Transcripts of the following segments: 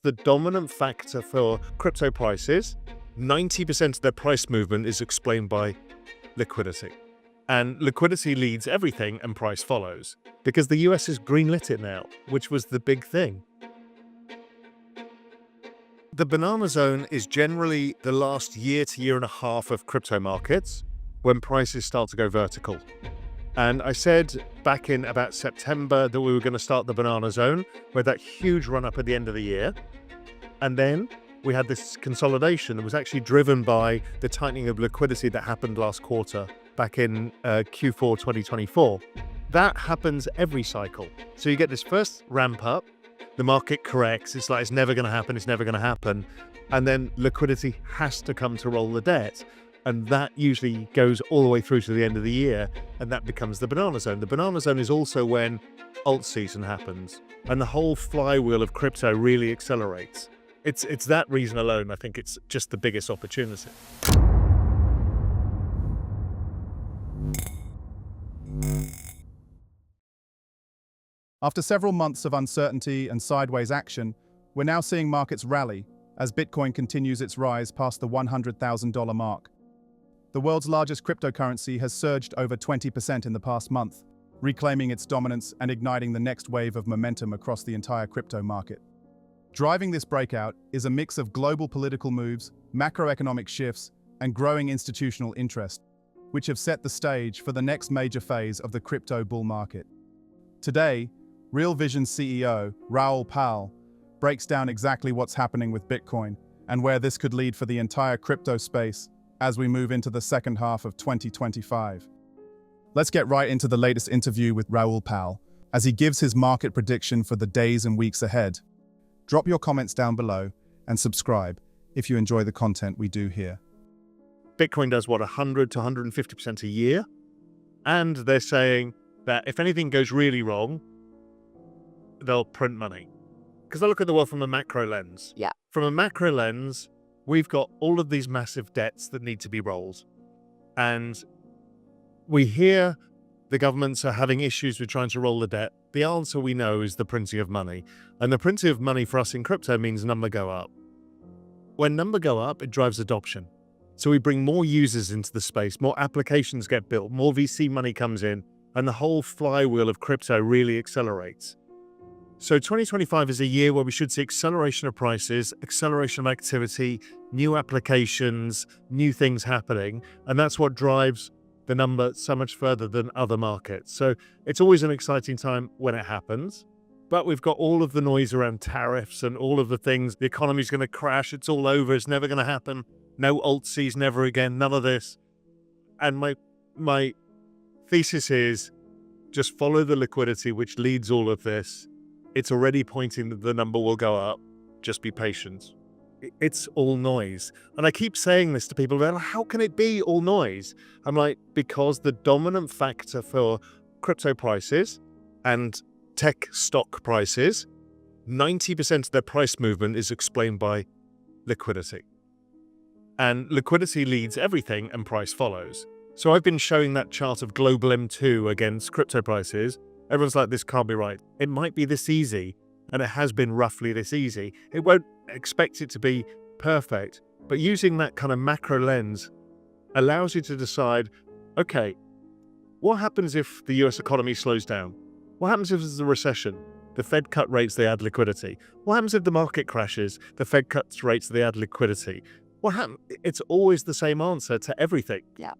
the dominant factor for crypto prices. 90% of their price movement is explained by liquidity. And liquidity leads everything and price follows. Because the US has greenlit it now, which was the big thing. The banana zone is generally the last year to year and a half of crypto markets when prices start to go vertical. And I said back in about September that we were going to start the banana zone with that huge run up at the end of the year. And then we had this consolidation that was actually driven by the tightening of liquidity that happened last quarter back in Q4 2024. That happens every cycle. So you get this first ramp up, the market corrects, it's like it's never going to happen, it's never going to happen. And then liquidity has to come to roll the debt. And that usually goes all the way through to the end of the year, and that becomes the banana zone. The banana zone is also when alt season happens, and the whole flywheel of crypto really accelerates. It's that reason alone, I think it's just the biggest opportunity. After several months of uncertainty and sideways action, we're now seeing markets rally as Bitcoin continues its rise past the $100,000 mark. The world's largest cryptocurrency has surged over 20% in the past month, reclaiming its dominance and igniting the next wave of momentum across the entire crypto market. Driving this breakout is a mix of global political moves, macroeconomic shifts, and growing institutional interest, which have set the stage for the next major phase of the crypto bull market. Today, Real Vision's CEO, Raoul breaks down exactly what's happening with Bitcoin and where this could lead for the entire crypto space as we move into the second half of 2025. Let's get right into the latest interview with Raoul as he gives his market prediction for the days and weeks ahead. Drop your comments down below and subscribe if you enjoy the content we do here. Bitcoin does what, 100 to 150% a year? And they're saying that if anything goes really wrong, they'll print money. Because I look at the world from a macro lens. Yeah. From a macro lens, we've got all of these massive debts that need to be rolled. And we hear the governments are having issues with trying to roll the debt. The answer we know is the printing of money. And the printing of money for us in crypto means number go up. When number go up, it drives adoption. So we bring more users into the space, more applications get built, more VC money comes in, and the whole flywheel of crypto really accelerates. So 2025 is a year where we should see acceleration of prices, acceleration of activity, new applications, new things happening. And that's what drives the number so much further than other markets. So it's always an exciting time when it happens. But we've got all of the noise around tariffs and all of the things. The economy's going to crash. It's all over. It's never going to happen. No alt-Cs, never again. None of this. And my thesis is just follow the liquidity, which leads all of this. It's already pointing that the number will go up. Just be patient. It's all noise. And I keep saying this to people, they're like, how can it be all noise? I'm like, because the dominant factor for crypto prices and tech stock prices, 90% of their price movement is explained by liquidity. And liquidity leads everything and price follows. So I've been showing that chart of global M2 against crypto prices. Everyone's like, this can't be right. It might be this easy, and it has been roughly this easy. It won't expect it to be perfect, but using that kind of macro lens allows you to decide, okay, what happens if the US economy slows down? What happens if there's a recession? The Fed cut rates, they add liquidity. What happens if the market crashes? The Fed cuts rates, they add liquidity. What happens? It's always the same answer to everything. Yeah.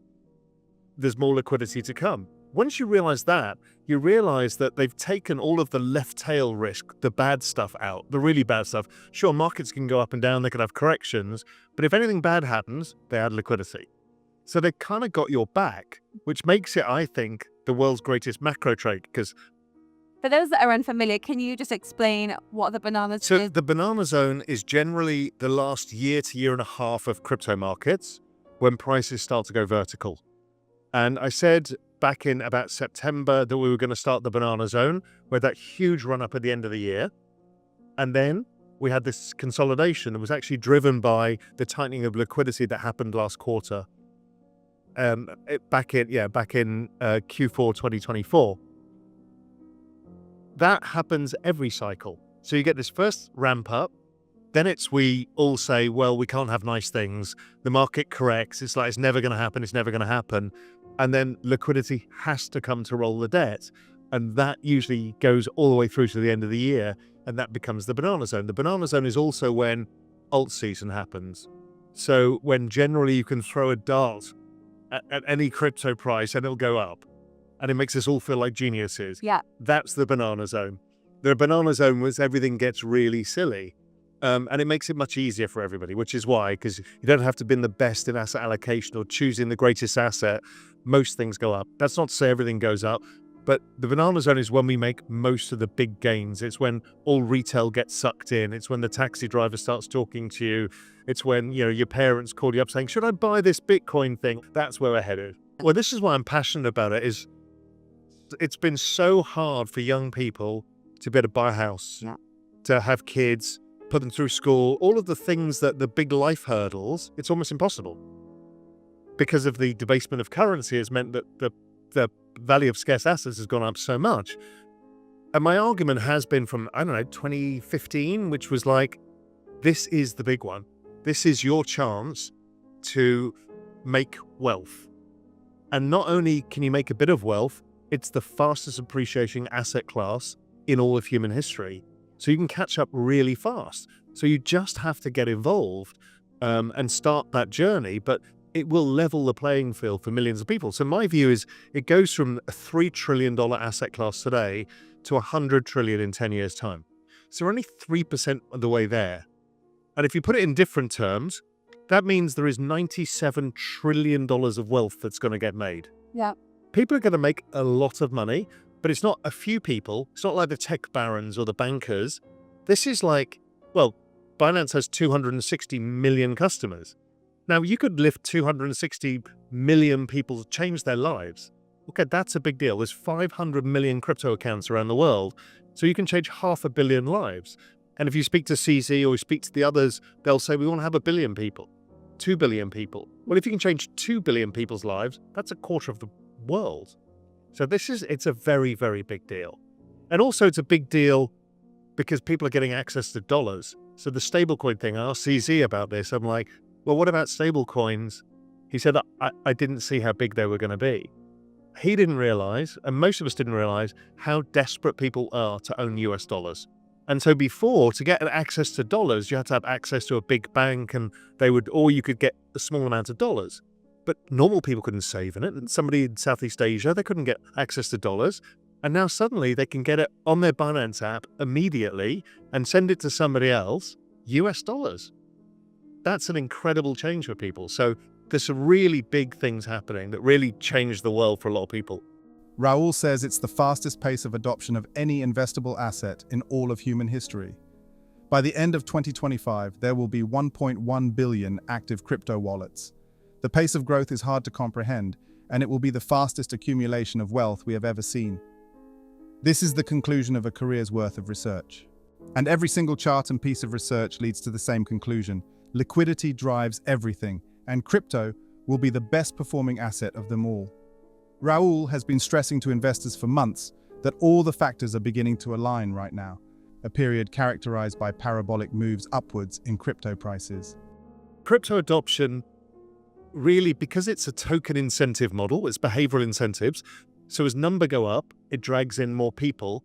There's more liquidity to come. Once you realize that, you realize that they've taken all of the left tail risk, the bad stuff out, the really bad stuff. Sure, markets can go up and down, they can have corrections, but if anything bad happens, they add liquidity. So they kind of got your back, which makes it, I think, the world's greatest macro trade. Because for those that are unfamiliar, can you just explain what the banana zone is? The banana zone is generally the last year to year and a half of crypto markets when prices start to go vertical. And I said back in about September that we were going to start the banana zone with that huge run up at the end of the year. And then we had this consolidation that was actually driven by the tightening of liquidity that happened last quarter. Back in Q4 2024. That happens every cycle. So you get this first ramp up, Then we all say, well, we can't have nice things. The market corrects. It's like, it's never going to happen. It's never going to happen. And then liquidity has to come to roll the debt. And that usually goes all the way through to the end of the year. And that becomes the banana zone. The banana zone is also when alt season happens. So when generally you can throw a dart at any crypto price and it'll go up. And it makes us all feel like geniuses. Yeah. That's the banana zone. The banana zone was everything gets really silly. And it makes it much easier for everybody, which is why, because you don't have to be the best in asset allocation or choosing the greatest asset. Most things go up. That's not to say everything goes up, but the banana zone is when we make most of the big gains. It's when all retail gets sucked in. It's when the taxi driver starts talking to you. It's when, your parents call you up saying, should I buy this Bitcoin thing? That's where we're headed. Well, this is why I'm passionate about it, is it's been so hard for young people to be able to buy a house, to have kids, put them through school, all of the things that the big life hurdles, it's almost impossible. Because of the debasement of currency has meant that the value of scarce assets has gone up so much. And my argument has been from, 2015, which was like, this is the big one. This is your chance to make wealth. And not only can you make a bit of wealth, it's the fastest appreciating asset class in all of human history. So you can catch up really fast. So you just have to get involved and start that journey, but it will level the playing field for millions of people. So my view is it goes from a $3 trillion asset class today to 100 trillion in 10 years' time. So we're only 3% of the way there. And if you put it in different terms, that means there is $97 trillion of wealth that's going to get made. Yeah. People are going to make a lot of money, but it's not a few people. It's not like the tech barons or the bankers. This is like, well, Binance has 260 million customers. Now, you could lift 260 million people to change their lives. Okay, that's a big deal. There's 500 million crypto accounts around the world, so you can change 500 million lives. And if you speak to CZ or you speak to the others, they'll say, we want to have 1 billion people, 2 billion people. Well, if you can change 2 billion people's lives, that's a quarter of the world. So it's a very, very big deal. And also it's a big deal because people are getting access to dollars. So the stablecoin thing, I asked CZ about this. I'm like, well, what about stablecoins? He said, I didn't see how big they were going to be. He didn't realize, and most of us didn't realize, how desperate people are to own US dollars. And so before, to get access to dollars, you had to have access to a big bank or you could get a small amount of dollars. But normal people couldn't save in it. And somebody in Southeast Asia, they couldn't get access to dollars. And now suddenly they can get it on their Binance app immediately and send it to somebody else, US dollars. That's an incredible change for people. So there's some really big things happening that really change the world for a lot of people. Raoul says it's the fastest pace of adoption of any investable asset in all of human history. By the end of 2025, there will be 1.1 billion active crypto wallets. The pace of growth is hard to comprehend, and it will be the fastest accumulation of wealth we have ever seen. This is the conclusion of a career's worth of research. And every single chart and piece of research leads to the same conclusion. Liquidity drives everything, and crypto will be the best performing asset of them all. Raoul has been stressing to investors for months that all the factors are beginning to align right now, a period characterized by parabolic moves upwards in crypto prices. Crypto adoption, really, because it's a token incentive model, it's behavioral incentives. So as number go up, it drags in more people.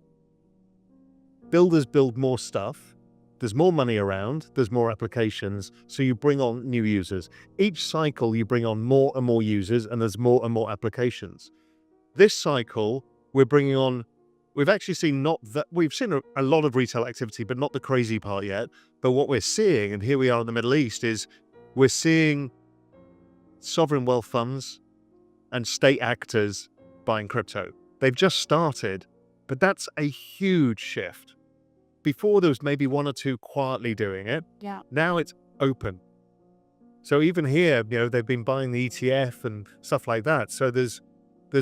Builders build more stuff. There's more money around, there's more applications, so you bring on new users. Each cycle you bring on more and more users, and there's more and more applications. This cycle, we've actually seen we've seen a lot of retail activity, but not the crazy part yet. But what we're seeing, and here we are in the Middle East, is we're seeing sovereign wealth funds and state actors buying crypto. They've just started, but that's a huge shift. Before there was maybe one or two quietly doing it. Yeah. Now it's open. So even here, they've been buying the ETF and stuff like that. So there's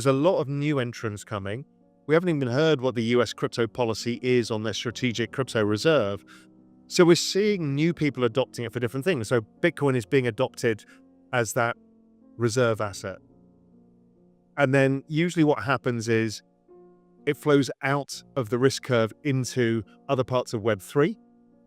a lot of new entrants coming. We haven't even heard what the US crypto policy is on their strategic crypto reserve. So we're seeing new people adopting it for different things. So Bitcoin is being adopted as that reserve asset. And then usually what happens is it flows out of the risk curve into other parts of Web3.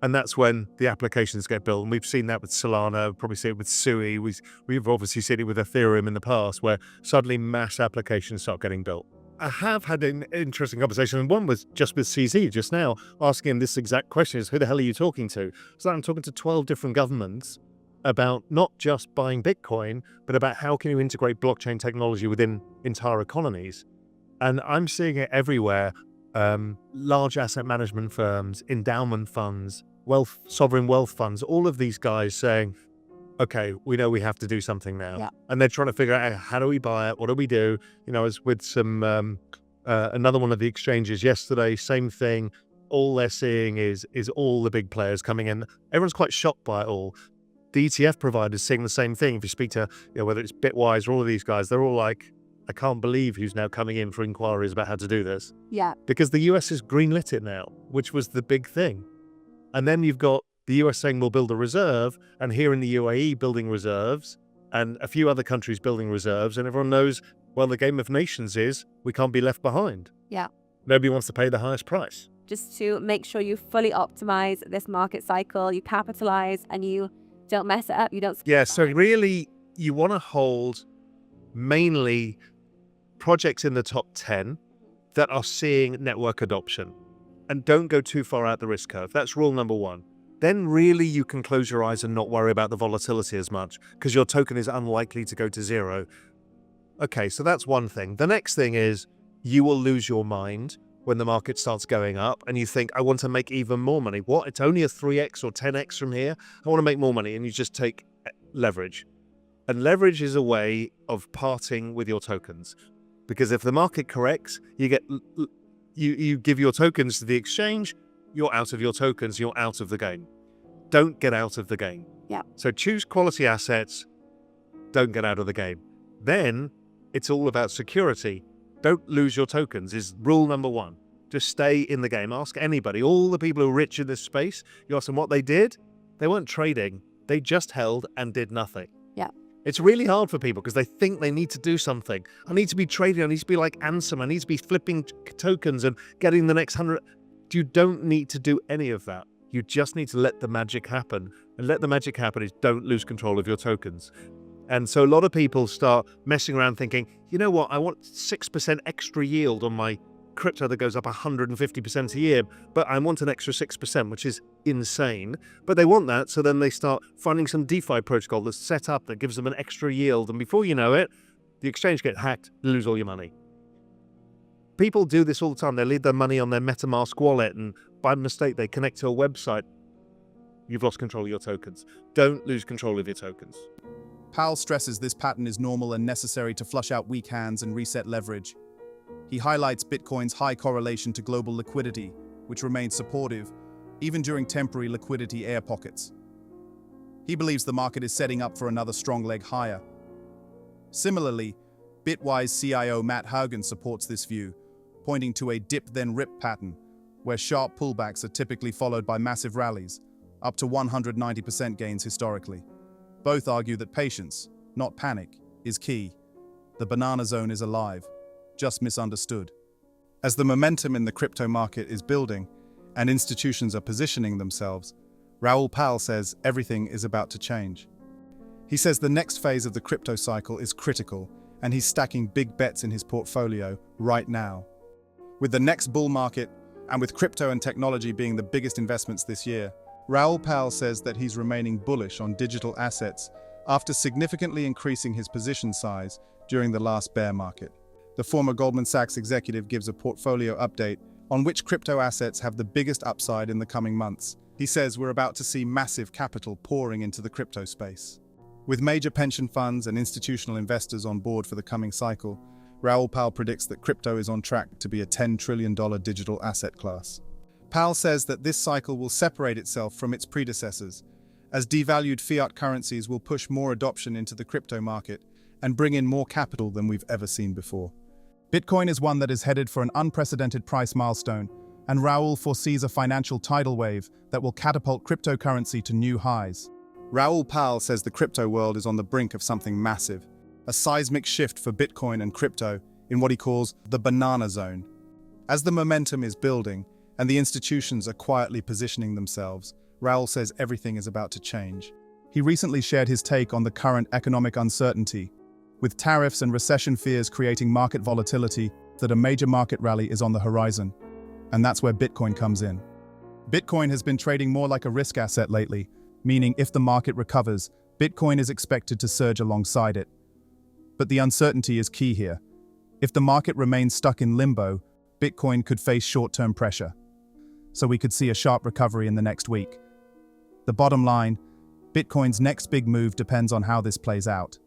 And that's when the applications get built. And we've seen that with Solana, probably see it with Sui. We've obviously seen it with Ethereum in the past, where suddenly mass applications start getting built. I have had an interesting conversation, and one was just with CZ just now, asking him this exact question: is who the hell are you talking to? So I'm talking to 12 different governments about not just buying Bitcoin, but about how can you integrate blockchain technology within entire economies. And I'm seeing it everywhere. Large asset management firms, endowment funds, sovereign wealth funds, all of these guys saying, okay, we know we have to do something now. Yeah. And they're trying to figure out, how do we buy it? What do we do? You know, as with some, another one of the exchanges yesterday, same thing. All they're seeing is all the big players coming in. Everyone's quite shocked by it all. The ETF providers seeing the same thing. If you speak to, whether it's Bitwise or all of these guys, they're all like, I can't believe who's now coming in for inquiries about how to do this. Yeah. Because the US has greenlit it now, which was the big thing. And then you've got the US saying we'll build a reserve, and here in the UAE building reserves, and a few other countries building reserves, and everyone knows, well, the game of nations is we can't be left behind. Yeah. Nobody wants to pay the highest price. Just to make sure you fully optimize this market cycle, you capitalize, and you don't mess it up. You don't. Yeah, so really you want to hold mainly projects in the top 10 that are seeing network adoption, and don't go too far out the risk curve. That's rule number one. Then really you can close your eyes and not worry about the volatility as much, because your token is unlikely to go to zero. Okay, so that's one thing. The next thing is you will lose your mind when the market starts going up and you think, I want to make even more money. What? It's only a 3x or 10x from here. I want to make more money. And you just take leverage. And leverage is a way of parting with your tokens. Because if the market corrects, you give your tokens to the exchange, you're out of your tokens, you're out of the game. Don't get out of the game. Yeah. So choose quality assets, don't get out of the game. Then it's all about security. Don't lose your tokens is rule number one. Just stay in the game. Ask anybody, all the people who are rich in this space, you ask them what they did. They weren't trading. They just held and did nothing. Yeah. It's really hard for people because they think they need to do something. I need to be trading. I need to be like Ansem. I need to be flipping tokens and getting the next 100. You don't need to do any of that. You just need to let the magic happen. And let the magic happen is don't lose control of your tokens. And so a lot of people start messing around thinking, you know what, I want 6% extra yield on my crypto that goes up 150% a year, but I want an extra 6%, which is insane. But they want that, so then they start finding some DeFi protocol that's set up that gives them an extra yield. And before you know it, the exchange gets hacked, you lose all your money. People do this all the time. They leave their money on their MetaMask wallet, and by mistake, they connect to a website. You've lost control of your tokens. Don't lose control of your tokens. Powell stresses this pattern is normal and necessary to flush out weak hands and reset leverage. He highlights Bitcoin's high correlation to global liquidity, which remains supportive, even during temporary liquidity air pockets. He believes the market is setting up for another strong leg higher. Similarly, Bitwise CIO Matt Haugen supports this view, pointing to a dip-then-rip pattern, where sharp pullbacks are typically followed by massive rallies, up to 190% gains historically. Both argue that patience, not panic, is key. The banana zone is alive, just misunderstood. As the momentum in the crypto market is building and institutions are positioning themselves, Raoul Pal says everything is about to change. He says the next phase of the crypto cycle is critical, and he's stacking big bets in his portfolio right now. With the next bull market, and with crypto and technology being the biggest investments this year, Raoul Pal says that he's remaining bullish on digital assets after significantly increasing his position size during the last bear market. The former Goldman Sachs executive gives a portfolio update on which crypto assets have the biggest upside in the coming months. He says we're about to see massive capital pouring into the crypto space. With major pension funds and institutional investors on board for the coming cycle, Raoul Pal predicts that crypto is on track to be a $10 trillion digital asset class. Pal says that this cycle will separate itself from its predecessors, as devalued fiat currencies will push more adoption into the crypto market and bring in more capital than we've ever seen before. Bitcoin is one that is headed for an unprecedented price milestone, and Raoul foresees a financial tidal wave that will catapult cryptocurrency to new highs. Raoul Pal says the crypto world is on the brink of something massive, a seismic shift for Bitcoin and crypto in what he calls the banana zone. As the momentum is building and the institutions are quietly positioning themselves, Raoul says everything is about to change. He recently shared his take on the current economic uncertainty, with tariffs and recession fears creating market volatility, that a major market rally is on the horizon. And that's where Bitcoin comes in. Bitcoin has been trading more like a risk asset lately, meaning if the market recovers, Bitcoin is expected to surge alongside it. But the uncertainty is key here. If the market remains stuck in limbo, Bitcoin could face short-term pressure. So we could see a sharp recovery in the next week. The bottom line, Bitcoin's next big move depends on how this plays out.